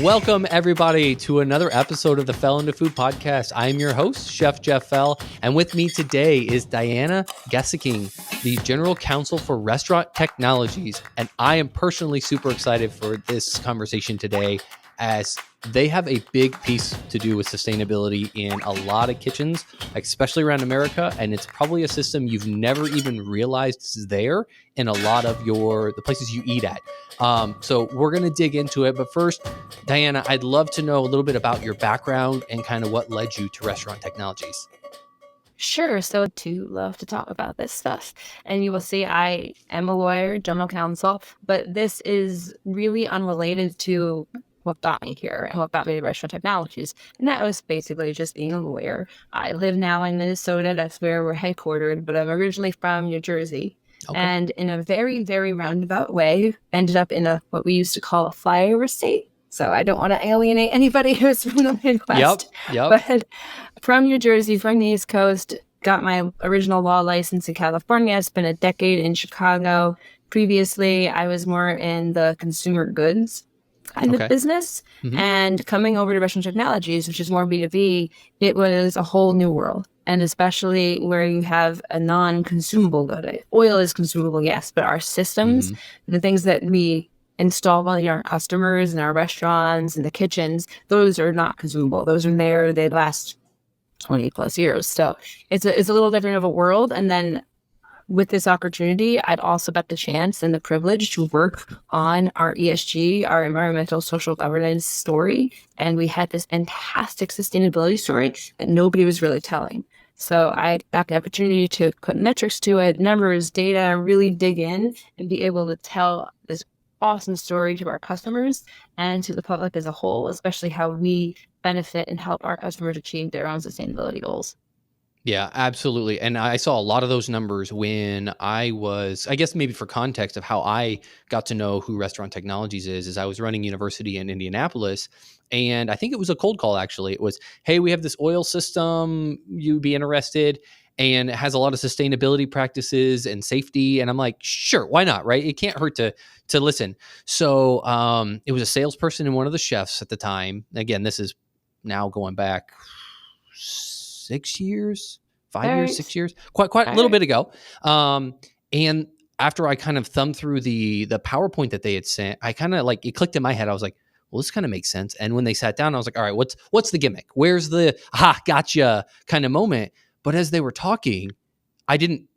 Welcome, everybody, to another episode of the Fell into Food podcast. I'm your host, Chef Jeff Fell, and with me today is Diana Geseking, the General Counsel for Restaurant Technologies. And I am personally super excited for this conversation today, as they have a big piece to do with sustainability in a lot of kitchens, especially around America. And it's probably a system you've never even realized is there in a lot of the places you eat at. So we're going to dig into it. But first, Diana, I'd love to know a little bit about your background and kind of what led you to Restaurant Technologies. Sure. So to love to talk about this stuff. And you will see I am a lawyer, general counsel, but this is really unrelated to what got me here and what got me to Restaurant Technologies. And that was basically just being a lawyer. I live now in Minnesota. That's where we're headquartered, but I'm originally from New Jersey. Okay. And in a very, very roundabout way, ended up in what we used to call a flyover state. So I don't want to alienate anybody who's from the Midwest. Yep. But from New Jersey, from the East Coast, got my original law license in California. I spent a decade in Chicago. Previously, I was more in the consumer goods kind of business. Mm-hmm. And coming over to Restaurant Technologies, which is more B2B, it was a whole new world. And especially where you have a non-consumable good. Oil is consumable, yes, but our systems, the things that we install on our customers and our restaurants and the kitchens, those are not consumable. Those are there. They last 20 plus years. So it's a little different of a world. And then with this opportunity, I'd also got the chance and the privilege to work on our ESG, our environmental social governance story. And we had this fantastic sustainability story that nobody was really telling. So I got the opportunity to put metrics to it, numbers, data, really dig in and be able to tell this awesome story to our customers and to the public as a whole, especially how we benefit and help our customers achieve their own sustainability goals. Yeah, absolutely. And I saw a lot of those numbers when I guess maybe for context of how I got to know who Restaurant Technologies is I was running university in Indianapolis. And I think it was a cold call, actually. It was, hey, we have this oil system, you'd be interested. And it has a lot of sustainability practices and safety. And I'm like, sure, why not, right? It can't hurt to listen. So it was a salesperson and one of the chefs at the time. Again, this is now going back 6 years, 5 years, 6 years, quite a little bit ago. And after I kind of thumbed through the PowerPoint that they had sent, I kind of it clicked in my head. I was like, well, this kind of makes sense. And when they sat down, I was like, all right, what's the gimmick? Where's the gotcha kind of moment? But as they were talking,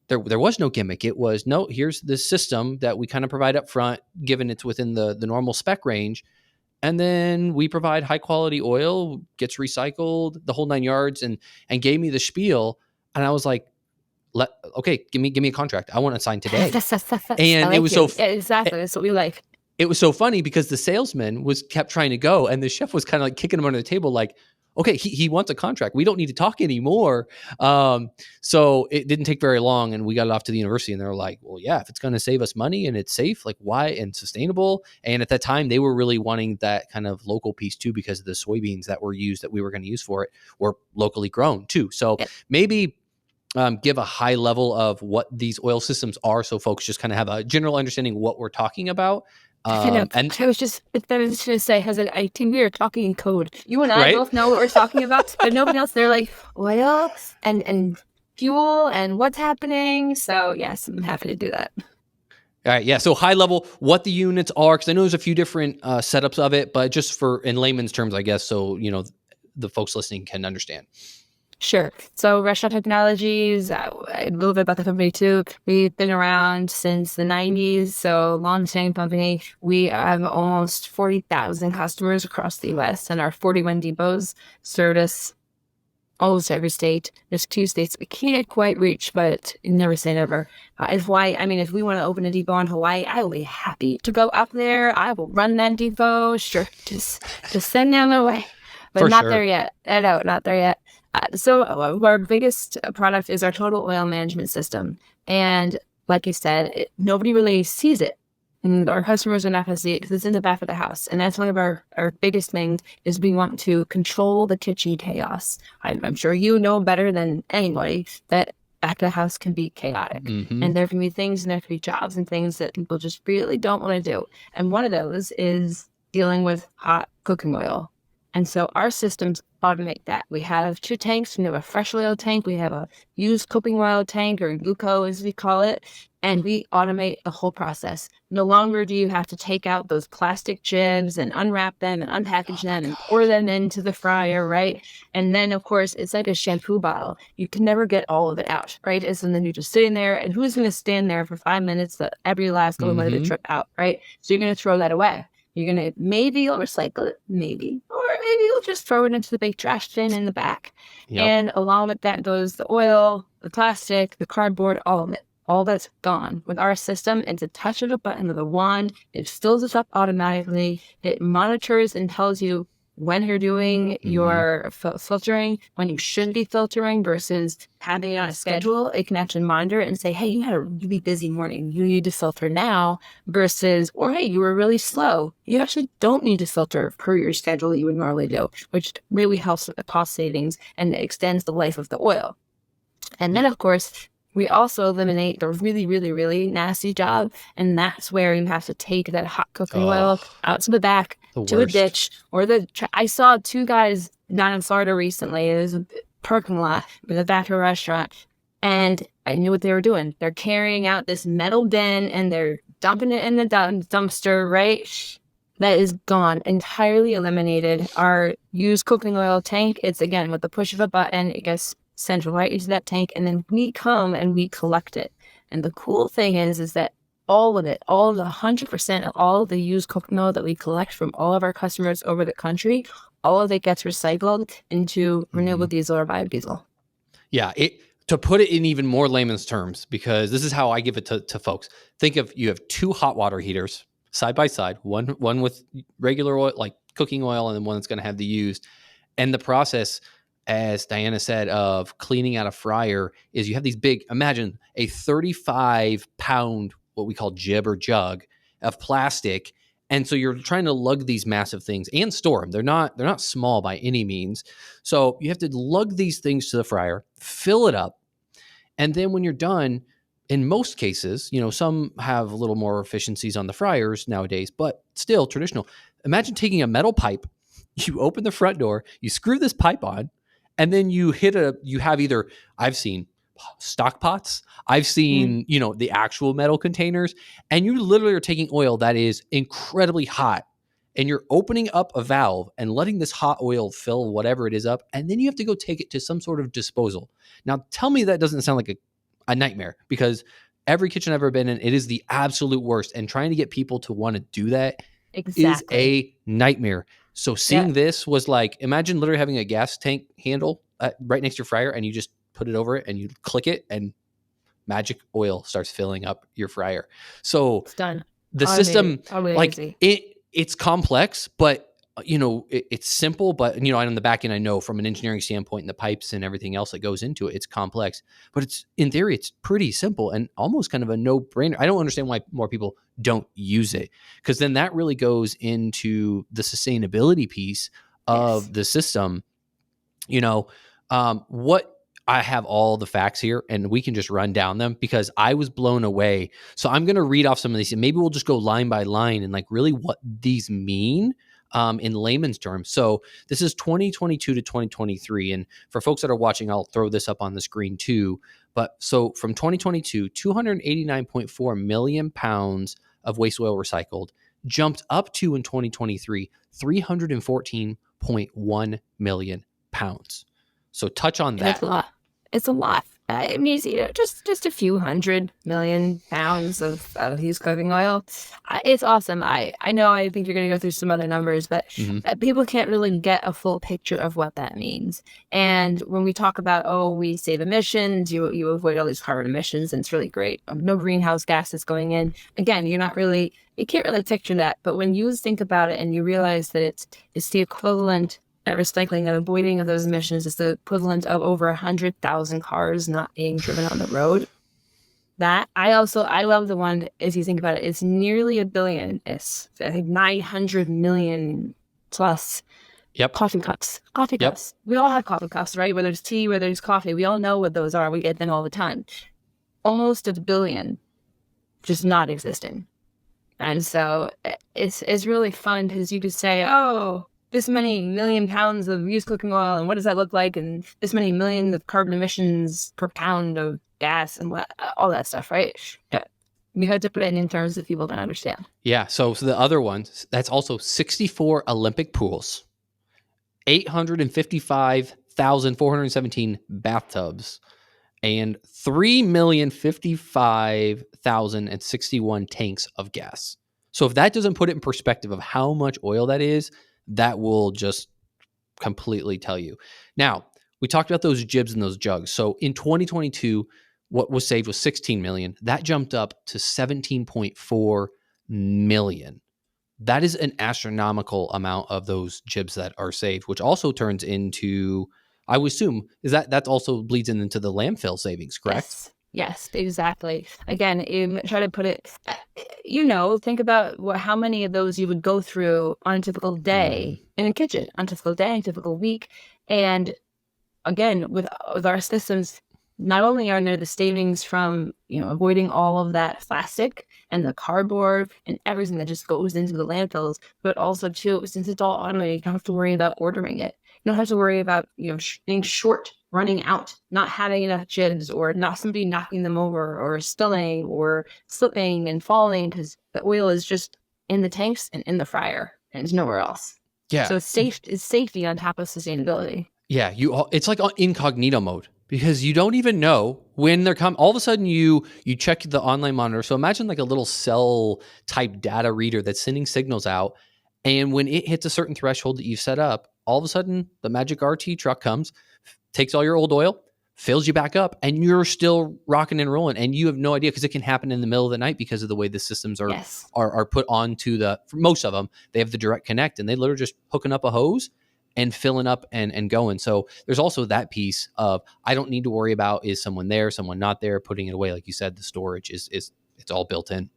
there was no gimmick. It was, no, here's this system that we kind of provide up front, given it's within the normal spec range. And then we provide high quality oil, gets recycled, the whole 9 yards, and gave me the spiel. And I was like, okay, give me a contract. I want to sign today. And it was exactly. That's what we like. It was so funny because the salesman kept trying to go, and the chef was kind of like kicking him under the table, like, okay, he wants a contract. We don't need to talk anymore. So it didn't take very long, and we got it off to the university, and they were like, well, yeah, if it's going to save us money and it's safe, like why, and sustainable. And at that time, they were really wanting that kind of local piece too, because of the soybeans that we were going to use for it were locally grown too. So maybe give a high level of what these oil systems are, so folks just kind of have a general understanding of what we're talking about. And I was just going to say, I think we are talking in code. You and I both know what we're talking about, but nobody else. They're like oil and fuel and what's happening. So yes, I'm happy to do that. All right, yeah. So high level, what the units are, because I know there's a few different setups of it, but just in layman's terms, I guess, so the folks listening can understand. Sure. So Restaurant Technologies, a little bit about the company too. We've been around since the 90s, so long-standing company. We have almost 40,000 customers across the U.S., and our 41 depots service almost every state. There's 2 states we can't quite reach, but never say never. If we want to open a depot in Hawaii, I will be happy to go up there. I will run that depot. Sure. Just send them away. But For not sure. there yet. No, not there yet. So our biggest product is our total oil management system. And like you said, nobody really sees it. And our customers are not going to see it because it's in the back of the house. And that's one of our biggest things is we want to control the kitchen chaos. I'm sure you know better than anybody that back of the house can be chaotic. Mm-hmm. And there can be things and there can be jobs and things that people just really don't want to do. And one of those is dealing with hot cooking oil. And so our systems automate that. We have 2 tanks. We have a fresh oil tank. We have a used cooking oil tank, or gluco as we call it. And we automate the whole process. No longer do you have to take out those plastic jibs and unwrap them and unpackage them and pour them into the fryer, right? And then, of course, it's like a shampoo bottle. You can never get all of it out, right? And then you're just sitting there, and who's going to stand there for 5 minutes, every last little bit of the trip out, right? So you're going to throw that away. You're going to, maybe you'll recycle it, maybe. Or maybe you'll just throw it into the big trash bin in the back. Yep. And along with that goes the oil, the plastic, the cardboard, all of it. All that's gone. With our system, it's a touch of a button of a wand. It fills it up automatically. It monitors and tells you when you're doing your filtering, when you should be filtering versus having it on a schedule. It can actually monitor it and say, hey, you had a really busy morning. You need to filter now versus, or hey, you were really slow. You actually don't need to filter per your schedule that you would normally do, which really helps with the cost savings and extends the life of the oil. And then, of course, we also eliminate the really, really, really nasty job. And that's where you have to take that hot cooking oil out to the back, to a ditch, or I saw 2 guys down in Florida recently. It was a parking lot in the back of a restaurant. And I knew what they were doing. They're carrying out this metal bin and they're dumping it in the dumpster, right? That is gone, entirely eliminated. Our used cooking oil tank, it's again, with the push of a button, it gets sent right into that tank, and then we come and we collect it. And the cool thing is that all of it, all of the 100% of all of the used cooking oil that we collect from all of our customers over the country, all of it gets recycled into renewable diesel or biodiesel. Yeah, to put it in even more layman's terms, because this is how I give it to folks. Think of, you have 2 hot water heaters side by side, one with regular oil, like cooking oil, and then one that's going to have the used. And the process, as Diana said, of cleaning out a fryer is you have these big, imagine a 35-pound, what we call jib or jug of plastic. And so you're trying to lug these massive things and store them. They're not small by any means. So you have to lug these things to the fryer, fill it up. And then when you're done, in most cases, some have a little more efficiencies on the fryers nowadays, but still traditional. Imagine taking a metal pipe, you open the front door, you screw this pipe on, and then you have either, I've seen stock pots, I've seen, the actual metal containers, and you literally are taking oil that is incredibly hot, and you're opening up a valve and letting this hot oil fill whatever it is up, and then you have to go take it to some sort of disposal. Now, tell me that doesn't sound like a nightmare, because every kitchen I've ever been in, it is the absolute worst, and trying to get people to want to do that is a nightmare. So seeing this was like, imagine literally having a gas tank handle right next to your fryer, and you just put it over it and you click it and magic oil starts filling up your fryer. So it's done. The system, like it's complex, but it's simple, but on the back end, I know from an engineering standpoint and the pipes and everything else that goes into it, it's complex, but it's, in theory, it's pretty simple and almost kind of a no-brainer. I don't understand why more people don't use it, because then that really goes into the sustainability piece of the system. What I have all the facts here, and we can just run down them because I was blown away. So I'm going to read off some of these, and maybe we'll just go line by line and like really what these mean in layman's terms. So this is 2022 to 2023. And for folks that are watching, I'll throw this up on the screen too. But so from 2022, 289.4 million pounds of waste oil recycled, jumped up to, in 2023, 314.1 million pounds. So touch on that. That's a lot. It's a lot. It means, just a few 100 million pounds of used cooking oil. It's awesome. I know, I think you're going to go through some other numbers, but people can't really get a full picture of what that means. And when we talk about, we save emissions, you avoid all these carbon emissions, and it's really great. No greenhouse gases going in. Again, you can't really picture that. But when you think about it and you realize that it's the equivalent at recycling and avoiding of those emissions is the equivalent of over 100,000 cars not being driven on the road. That I love the one, if you think about it, it's nearly 1 billion. It's, I think, 900 million plus coffee cups. Cups. We all have coffee cups, right? Whether it's tea, whether it's coffee, we all know what those are. We get them all the time. Almost 1 billion just not existing. And so it's really fun because you could say, oh, this many million pounds of used cooking oil, and what does that look like? And this many millions of carbon emissions per pound of gas, and what all that stuff, right? Yeah. We had to put it in terms that people can understand. Yeah. So the other one, that's also 64 Olympic pools, 855,417 bathtubs, and 3,055,061 tanks of gas. So if that doesn't put it in perspective of how much oil that is, that will just completely tell you. Now, we talked about those jibs and those jugs. So in 2022, what was saved was 16 million. That jumped up to 17.4 million. That is an astronomical amount of those jibs that are saved, which also turns into, I would assume, is that also bleeds into the landfill savings, correct? Yes. Yes, exactly. Again, try to put it, think about how many of those you would go through on a typical Mm. day in a kitchen, on a typical day, a typical week. And again, with our systems, not only are there the savings from avoiding all of that plastic and the cardboard and everything that just goes into the landfills, but also too, since it's all automated, you don't have to worry about ordering it. You don't have to worry about being short, running out, not having enough jibs, or not somebody knocking them over, or spilling, or slipping and falling because the oil is just in the tanks and in the fryer, and it's nowhere else. Yeah. So it's safety on top of sustainability. Yeah, it's like incognito mode because you don't even know when they're coming. All of a sudden, you check the online monitor. So imagine like a little cell type data reader that's sending signals out, and when it hits a certain threshold that you've set up, all of a sudden the magic RT truck comes, takes all your old oil, fills you back up, and you're still rocking and rolling, and you have no idea because it can happen in the middle of the night because of the way the systems are Yes. are put onto for most of them. They have the direct connect, and they literally just hooking up a hose and filling up and going. So there's also that piece of I don't need to worry about is someone there, someone not there, putting it away. Like you said, the storage is it's all built in.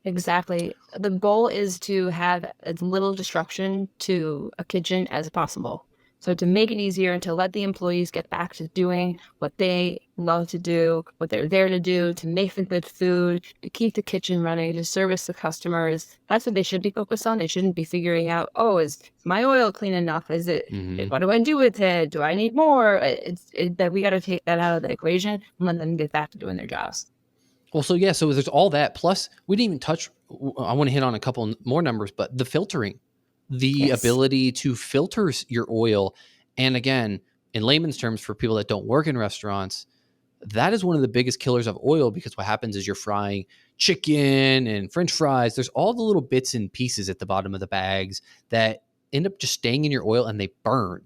Exactly. The goal is to have as little disruption to a kitchen as possible. So to make it easier and to let the employees get back to doing what they love to do, what they're there to do, to make the good food, to keep the kitchen running, to service the customers. That's what they should be focused on. They shouldn't be figuring out, oh, is my oil clean enough? Is it, Mm-hmm. what do I do with it? Do I need more? That we got to take that out of the equation and let them get back to doing their jobs. Well, so yeah, so there's all that. Plus, we didn't even touch. I want to hit on a couple more numbers, but the filtering, the Yes. ability to filter your oil, and again, in layman's terms, for people that don't work in restaurants, that is one of the biggest killers of oil because what happens is you're frying chicken and French fries. There's all the little bits and pieces at the bottom of the bags that end up just staying in your oil and they burn.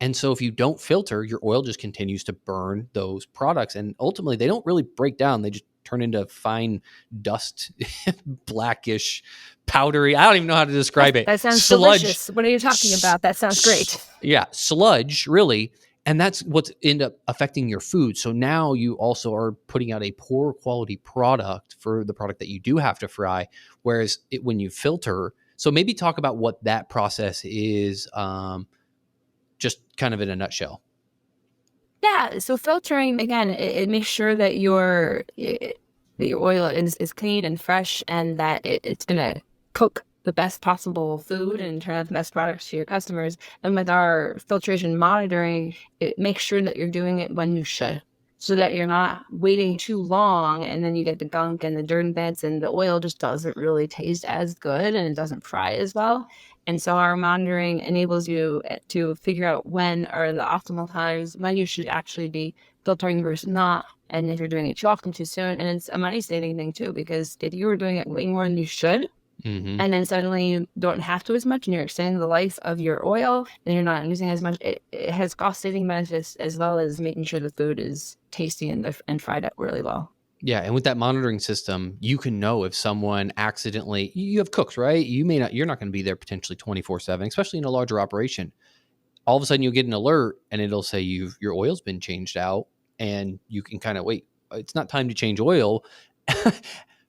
And so if you don't filter, your oil just continues to burn those products. And ultimately, they don't really break down. They just turn into fine dust, blackish, powdery. I don't even know how to describe it. That sounds Sludge. delicious. What are you talking about? That sounds great. Yeah, sludge, really. And that's what's end up affecting your food. So now you also are putting out a poor quality product for the product that you do have to fry. Whereas when you filter, so maybe talk about what that process is, just kind of in a nutshell. Yeah. So filtering again, it makes sure that your oil is clean and fresh, and that it's gonna cook the best possible food and turn out the best products to your customers. And with our filtration monitoring, it makes sure that you're doing it when you should, so that you're not waiting too long and then you get the gunk and the dirt bits and the oil just doesn't really taste as good and it doesn't fry as well. And so our monitoring enables you to figure out when are the optimal times when you should actually be filtering versus not. And if you're doing it too often, too soon. And it's a money saving thing too, because if you were doing it way more than you should, Mm-hmm. and then suddenly you don't have to as much and you're extending the life of your oil and you're not using as much, it has cost saving benefits as well as making sure the food is tasty and fried up really well. Yeah, and with that monitoring system, you can know if someone accidentally, you have cooks, right? You're not going to be there potentially 24/7, especially in a larger operation. All of a sudden you'll get an alert and it'll say your oil's been changed out, and you can kind of wait. It's not time to change oil.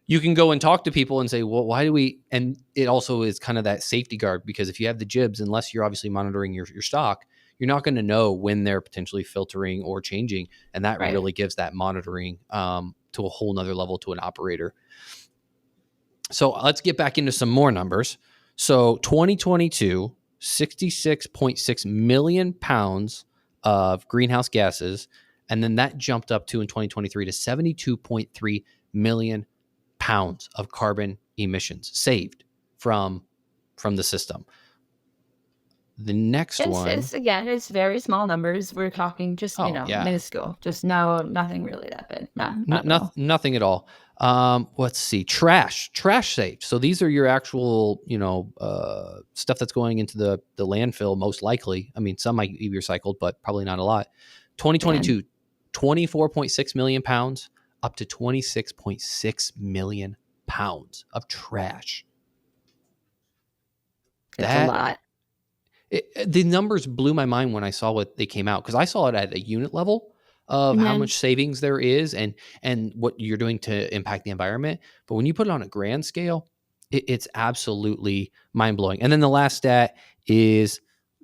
You can go and talk to people and say, well, why do we? And it also is kind of that safety guard because if you have the jibs, unless you're obviously monitoring your stock, you're not going to know when they're potentially filtering or changing. And that Right. really gives that monitoring to a whole nother level to an operator. So let's get back into some more numbers. So 2022, 66.6 million pounds of greenhouse gases. And then that jumped up to in 2023 to 72.3 million pounds of carbon emissions saved from the system. The next one. Again, it's very small numbers. We're talking just, Oh, yeah. minuscule. Just nothing really that big. Not at all. Nothing at all. Let's see. Trash saved. So these are your actual, stuff that's going into the landfill, most likely. I mean, some might be recycled, but probably not a lot. 2022, 24.6 million pounds up to 26.6 million pounds of trash. It's a lot. The numbers blew my mind when I saw what they came out, because I saw it at a unit level of how much savings there is and what you're doing to impact the environment. But when you put it on a grand scale, it's absolutely mind blowing. And then the last stat is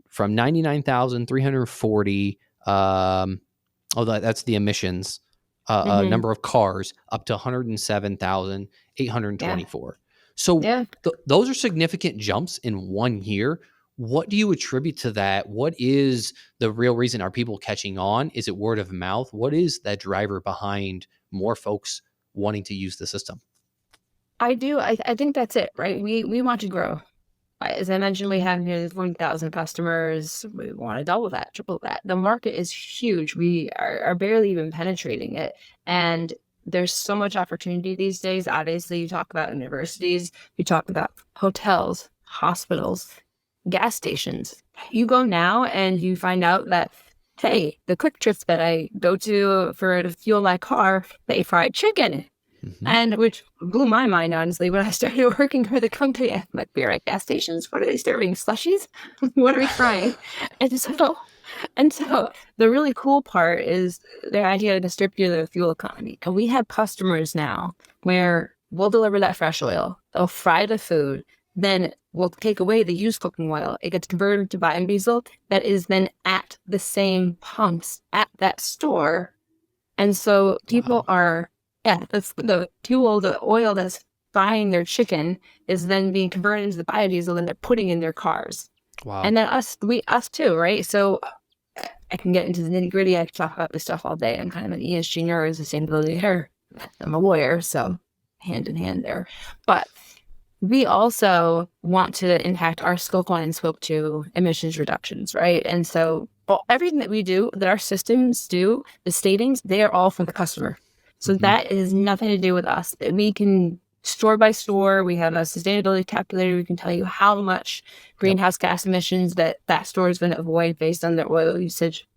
from 99,340. That's the emissions number of cars up to 107,824. So those are significant jumps in 1 year. What do you attribute to that? What is the real reason? Are people catching on? Is it word of mouth? What is that driver behind more folks wanting to use the system? I do. I think that's it, right? We want to grow. As I mentioned, we have nearly 40,000 customers. We want to double that, triple that. The market is huge. We are barely even penetrating it. And there's so much opportunity these days. Obviously, you talk about universities, you talk about hotels, hospitals, gas stations. You go now and you find out that, hey, the quick trips that I go to to fuel my car, they fried chicken. And which blew my mind, honestly, when I started working for the company. I'm like, we're at gas stations. What are they serving? Slushies? What are we frying? And so the really cool part is the idea of the circular fuel economy. And we have customers now where we'll deliver that fresh oil. They'll fry the food. Then we'll take away the used cooking oil. It gets converted to biodiesel that is then at the same pumps at that store. And so people are... Yeah, that's the fuel, the oil that's frying their chicken is then being converted into the biodiesel and they're putting in their cars. Wow. And then us too, right? So I can get into the nitty gritty. I can talk about this stuff all day. I'm kind of an ESG nerd, sustainability nerd. I'm a lawyer, so hand in hand there. But we also want to impact our Scope 1 and Scope 2 emissions reductions, right? And so everything that we do, that our systems do, the savings, they are all for the customer. So that is nothing to do with us. We can, store by store, we have a sustainability calculator. We can tell you how much greenhouse gas emissions that store is going to avoid based on their oil usage.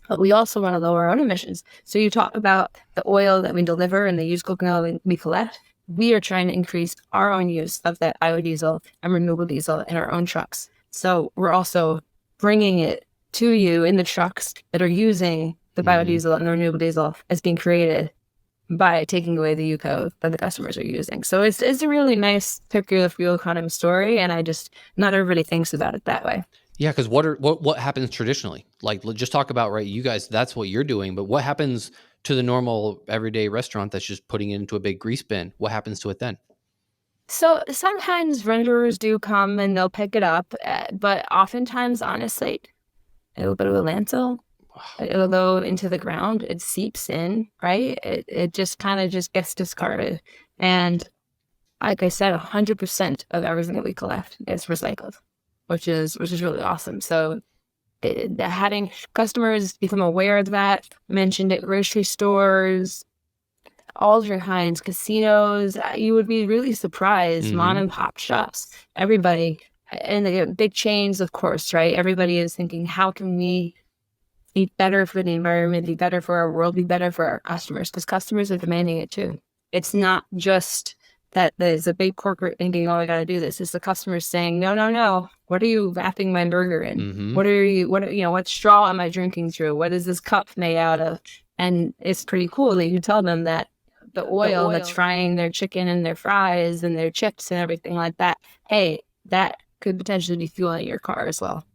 But we also want to lower our own emissions. So you talk about the oil that we deliver and the used cooking oil we collect. We are trying to increase our own use of that biodiesel and renewable diesel in our own trucks. So we're also bringing it to you in the trucks that are using the biodiesel and the renewable diesel as being created by taking away the UCO that the customers are using. So it's a really nice circular fuel economy story, and not everybody thinks about it that way. Yeah, because what happens traditionally? Like, just talk about, right, you guys, that's what you're doing, but what happens to the normal everyday restaurant that's just putting it into a big grease bin? What happens to it then? So sometimes vendors do come and they'll pick it up, but oftentimes, honestly, it'll go to a landfill. It'll go into the ground. It seeps in, right? It just kind of just gets discarded. And like I said, 100% of everything that we collect is recycled, which is really awesome. So having customers become aware of that, mentioned at grocery stores, all different kinds, casinos, you would be really surprised. Mom and pop shops, everybody, and the big chains, of course, right? Everybody is thinking, how can we be better for the environment, be better for our world, be better for our customers, because customers are demanding it too. It's not just that there's a big corporate thinking, oh, I got to do this. It's the customers saying, no. What are you wrapping my burger in? What straw am I drinking through? What is this cup made out of? And it's pretty cool that you tell them that the oil that's frying their chicken and their fries and their chips and everything like that, hey, that could potentially be fueling your car as well.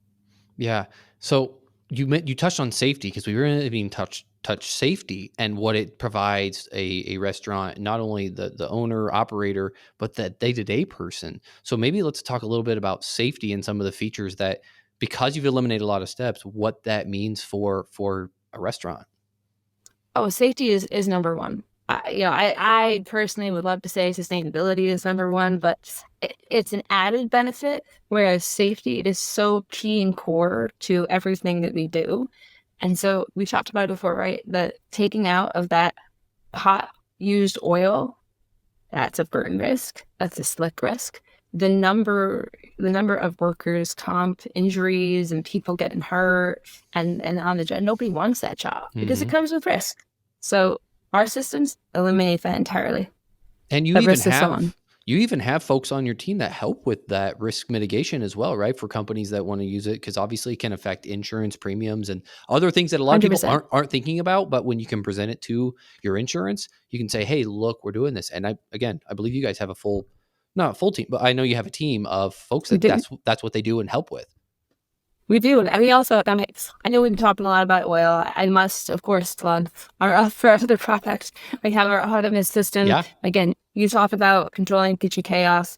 Yeah. So you touched on safety, because we really didn't even touch touch safety and what it provides a restaurant, not only the owner operator, but the day-to-day person. So maybe let's talk a little bit about safety and some of the features that, because you've eliminated a lot of steps, what that means for a restaurant. Oh, safety is number one. I personally would love to say sustainability is number one, but it's an added benefit, whereas safety is so key and core to everything that we do. And so we talked about it before, right? The taking out of that hot used oil, that's a burn risk. That's a slick risk. The number of workers, comp injuries, and people getting hurt, and on the job, nobody wants that job because it Hmm. comes with risk. So our systems eliminate that entirely. And That risk is someone. you even have folks on your team that help with that risk mitigation as well, right? For companies that want to use it, because obviously it can affect insurance premiums and other things that a lot of people 100%. aren't thinking about. But when you can present it to your insurance, you can say, "Hey, look, we're doing this." And I believe you guys have a full, not a full team, but I know you have a team of folks We that do. that's what they do and help with. We do. And we also, I know we've been talking a lot about oil. I must, of course, plug for our other products. We have our autonomous system. Yeah. Again, you talk about controlling kitchen chaos.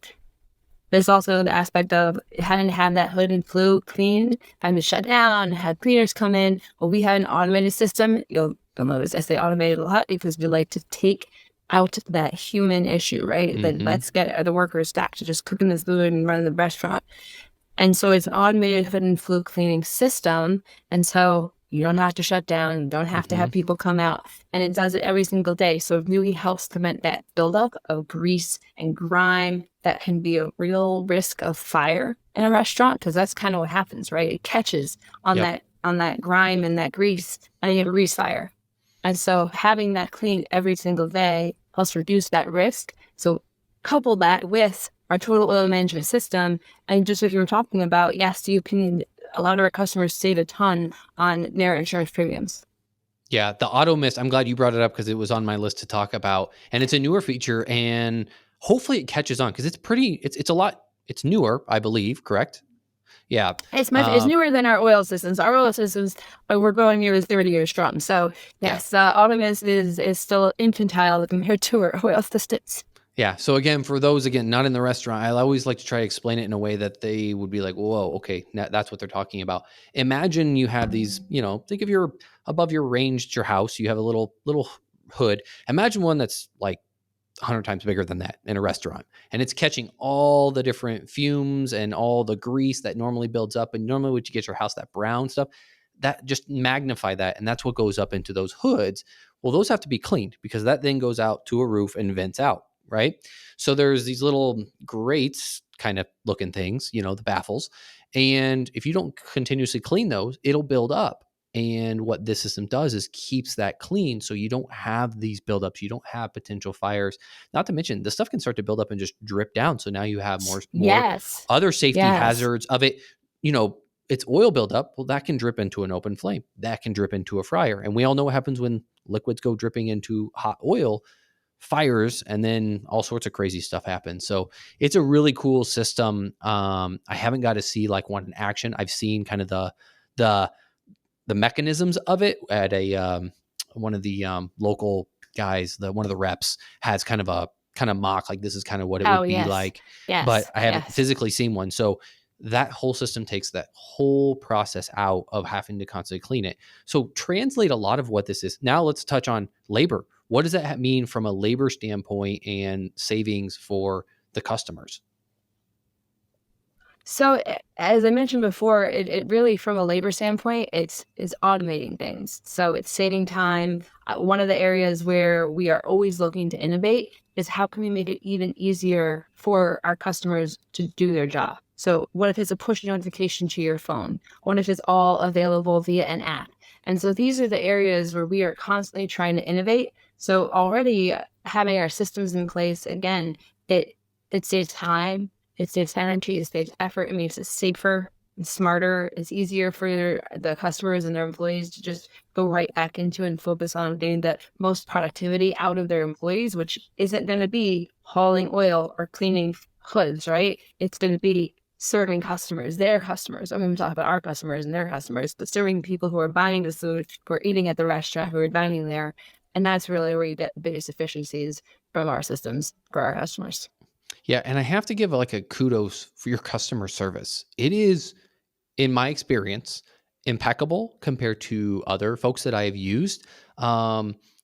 There's also the aspect of having to have that hood and flue cleaned, having to shut down, have cleaners come in. Well, we have an automated system. You'll notice I say automated a lot because we like to take out that human issue, right? Then Hmm. let's get the workers back to just cooking this food and running the restaurant. And so it's an automated hood and flue cleaning system. And so you don't have to shut down, you don't have to Hmm. have people come out. And it does it every single day. So it really helps prevent that buildup of grease and grime that can be a real risk of fire in a restaurant, because that's kind of what happens, right? It catches Yep. on that grime and that grease, and you have a grease fire. And so having that cleaned every single day helps reduce that risk. So couple that with our total oil management system, and just what you were talking about, yes, you can, a lot of our customers save a ton on their insurance premiums. Yeah, the auto mist, I'm glad you brought it up because it was on my list to talk about. And it's a newer feature, and hopefully it catches on because it's a lot, it's newer, I believe, correct? Yeah. It's newer than our oil systems. Our oil systems, we're going nearly 30 years strong. So Yeah. yes, Autonomous is still infantile compared to our oil systems. Yeah. So again, for those again not in the restaurant, I always like to try to explain it in a way that they would be like, "Whoa, okay, that's what they're talking about." Imagine you have these, think if you're above your range, your house, you have a little hood. Imagine one that's like 100 times bigger than that in a restaurant, and it's catching all the different fumes and all the grease that normally builds up, and normally what you get your house, that brown stuff, that just magnify that, and that's what goes up into those hoods. Well, those have to be cleaned because that then goes out to a roof and vents out, right? So there's these little grates kind of looking things, the baffles, and if you don't continuously clean those, it'll build up. And what this system does is keeps that clean so you don't have these buildups, you don't have potential fires. Not to mention, the stuff can start to build up and just drip down. So now you have more Yes. other safety Yes. hazards of it. You know, it's oil buildup. Well, that can drip into an open flame. That can drip into a fryer. And we all know what happens when liquids go dripping into hot oil, fires, and then all sorts of crazy stuff happens. So it's a really cool system. I haven't got to see like one in action. I've seen kind of the the mechanisms of it at a one of the local guys. One of the reps has kind of mock like this is kind of what it Oh, would be yes. like, but Yes. I haven't Yes. physically seen one. So that whole system takes that whole process out of having to constantly clean it. So translate a lot of what this is. Now let's touch on labor. What does that mean from a labor standpoint and savings for the customers? So as I mentioned before, it really, from a labor standpoint, it's automating things. So it's saving time. One of the areas where we are always looking to innovate is how can we make it even easier for our customers to do their job. So what if it's a push notification to your phone? What if it's all available via an app? And so these are the areas where we are constantly trying to innovate. So already having our systems in place, again, it it saves time, it saves energy, it saves effort, it makes it safer and smarter. It's easier for the customers and their employees to just go right back into and focus on getting the most productivity out of their employees, which isn't going to be hauling oil or cleaning hoods, right? It's going to be serving customers, their customers. I'm going to talk about our customers and their customers, but serving people who are buying the food, who are eating at the restaurant, who are dining there. And that's really where you get the biggest efficiencies from our systems for our customers. Yeah, and I have to give like a kudos for your customer service. It is, in my experience, impeccable compared to other folks that I have used.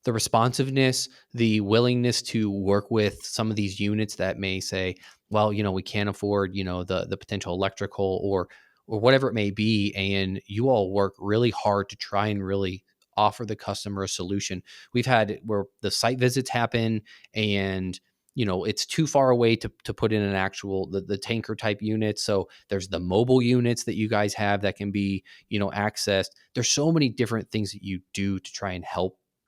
The responsiveness, the willingness to work with some of these units that may say, well, we can't afford, the potential electrical or whatever it may be, and you all work really hard to try and really offer the customer a solution. We've had where the site visits happen and it's too far away to put in an actual the tanker type unit. So there's the mobile units that you guys have that can be accessed. There's so many different things that you do to try and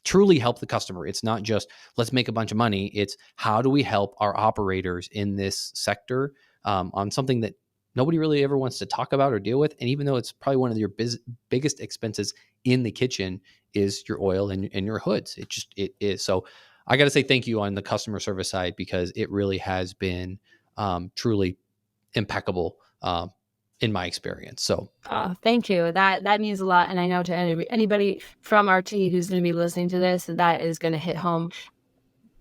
truly help the customer. It's not just let's make a bunch of money. It's how do we help our operators in this sector on something that nobody really ever wants to talk about or deal with. And even though it's probably one of your biggest expenses in the kitchen is your oil and your hoods. It is. So I got to say thank you on the customer service side because it really has been truly impeccable in my experience. So thank you. That means a lot. And I know to anybody from our team who's going to be listening to this, that is going to hit home.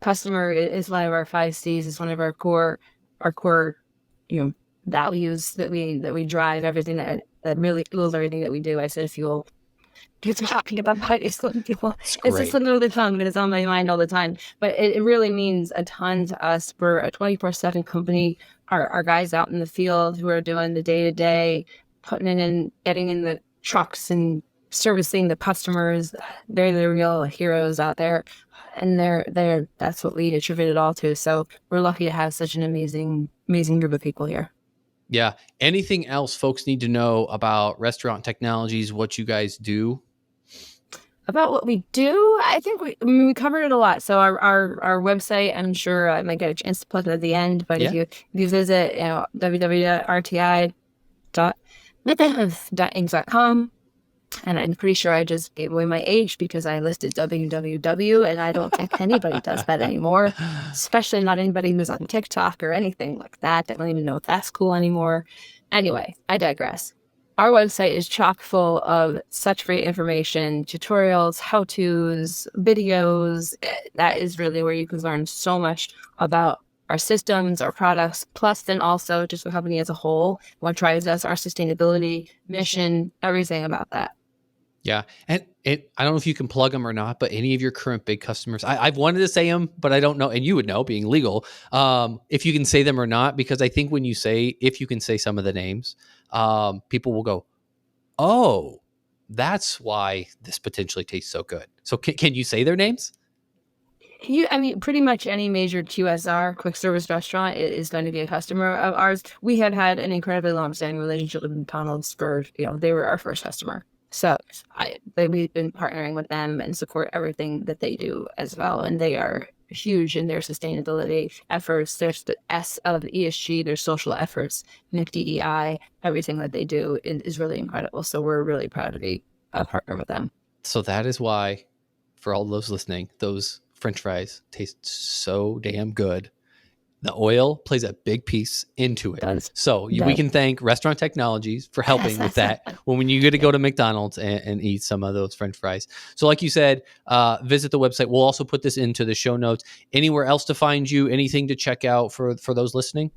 Customer is one of our 5 C's. It's one of our core, values that we drive everything that really fuels everything that we do. I said fuel. Because I'm talking about people. It's just a little bit fun, but it's on my mind all the time. But it really means a ton to us. We're a 24/7 company. Our guys out in the field who are doing the day-to-day, putting it in, getting in the trucks and servicing the customers. They're the real heroes out there. And that's what we attribute it all to. So we're lucky to have such an amazing group of people here. Yeah. Anything else folks need to know about Restaurant Technologies, what you guys do? About what we do, I think we covered it a lot. So our website, I'm sure I might get a chance to plug it at the end, but if you visit www.rti.inc.com, and I'm pretty sure I just gave away my age because I listed www, and I don't think anybody does that anymore, especially not anybody who's on TikTok or anything like that. I don't even know if that's cool anymore. Anyway, I digress. Our website is chock full of such great information, tutorials, how-tos, videos. That is really where you can learn so much about our systems, our products, plus then also just the company as a whole, what drives us, our sustainability, mission, everything about that. Yeah. And I don't know if you can plug them or not, but any of your current big customers, I've wanted to say them, but I don't know. And you would know being legal, if you can say them or not, because I think when if you can say some of the names, people will go, oh, that's why this potentially tastes so good. So can you say their names? Pretty much any major QSR, quick service restaurant, is going to be a customer of ours. We had an incredibly long-standing relationship with McDonald's for, they were our first customer. So we've been partnering with them and support everything that they do as well. And they are huge in their sustainability efforts. There's the S of ESG, their social efforts, DEI, everything that they do is really incredible. So we're really proud to be a partner with them. So that is why, for all those listening, those French fries taste so damn good. The oil plays a big piece into it. So we can thank Restaurant Technologies for helping with that when you get to go to McDonald's and eat some of those French fries. So like you said, visit the website. We'll also put this into the show notes. Anywhere else to find you? Anything to check out for those listening?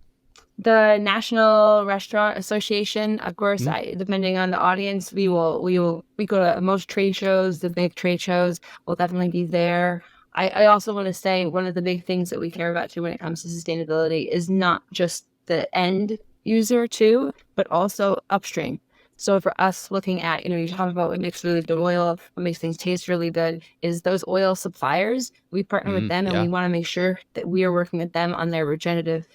The National Restaurant Association, of course, depending on the audience, we go to most trade shows, the big trade shows. We'll definitely be there. I also want to say one of the big things that we care about too when it comes to sustainability is not just the end user too, but also upstream. So for us looking at, you talk about what makes really good oil, what makes things taste really good, is those oil suppliers. We partner with them and we want to make sure that we are working with them on their regenerative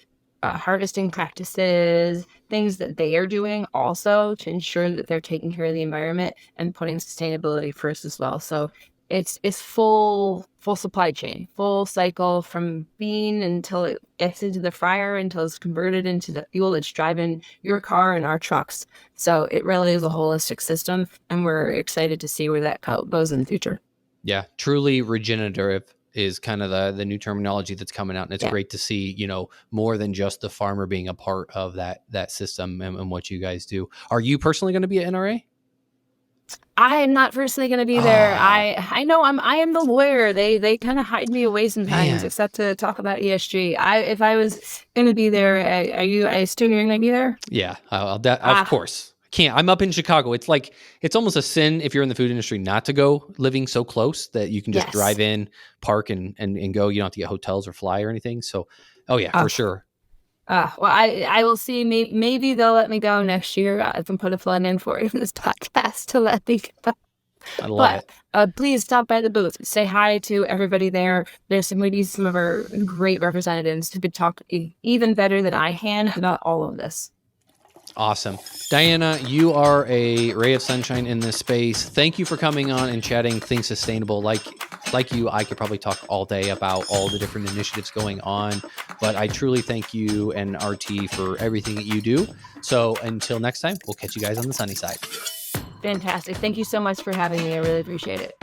harvesting practices, things that they are doing also to ensure that they're taking care of the environment and putting sustainability first as well. So it's full supply chain, full cycle from bean until it gets into the fryer, until it's converted into the fuel that's driving your car and our trucks. So it really is a holistic system, and we're excited to see where that goes in the future. Yeah, truly regenerative is kind of the new terminology that's coming out. And it's Yeah. great to see, more than just the farmer being a part of that system and what you guys do. Are you personally going to be at NRA? I am not personally going to be there. Oh, I know I am the lawyer. They kind of hide me away sometimes, man. except to talk about ESG. If I was going to be there, I assume you're going to be there? Yeah, of Ah, course. I can't. I'm up in Chicago. It's almost a sin if you're in the food industry not to go living so close that you can just yes. drive in, park and go. You don't have to get hotels or fly or anything. So, oh yeah, for Uh, sure. well, I will see. Maybe they'll let me go next year. I can put a flood in for this podcast to let me go. I love But it. please stop by the booth. Say hi to everybody there. There's some of our great representatives who could talk even better than I can about all of this. Awesome. Diana, you are a ray of sunshine in this space. Thank you for coming on and chatting things sustainable. Like you, I could probably talk all day about all the different initiatives going on, but I truly thank you and RT for everything that you do. So until next time, we'll catch you guys on the sunny side. Fantastic. Thank you so much for having me. I really appreciate it.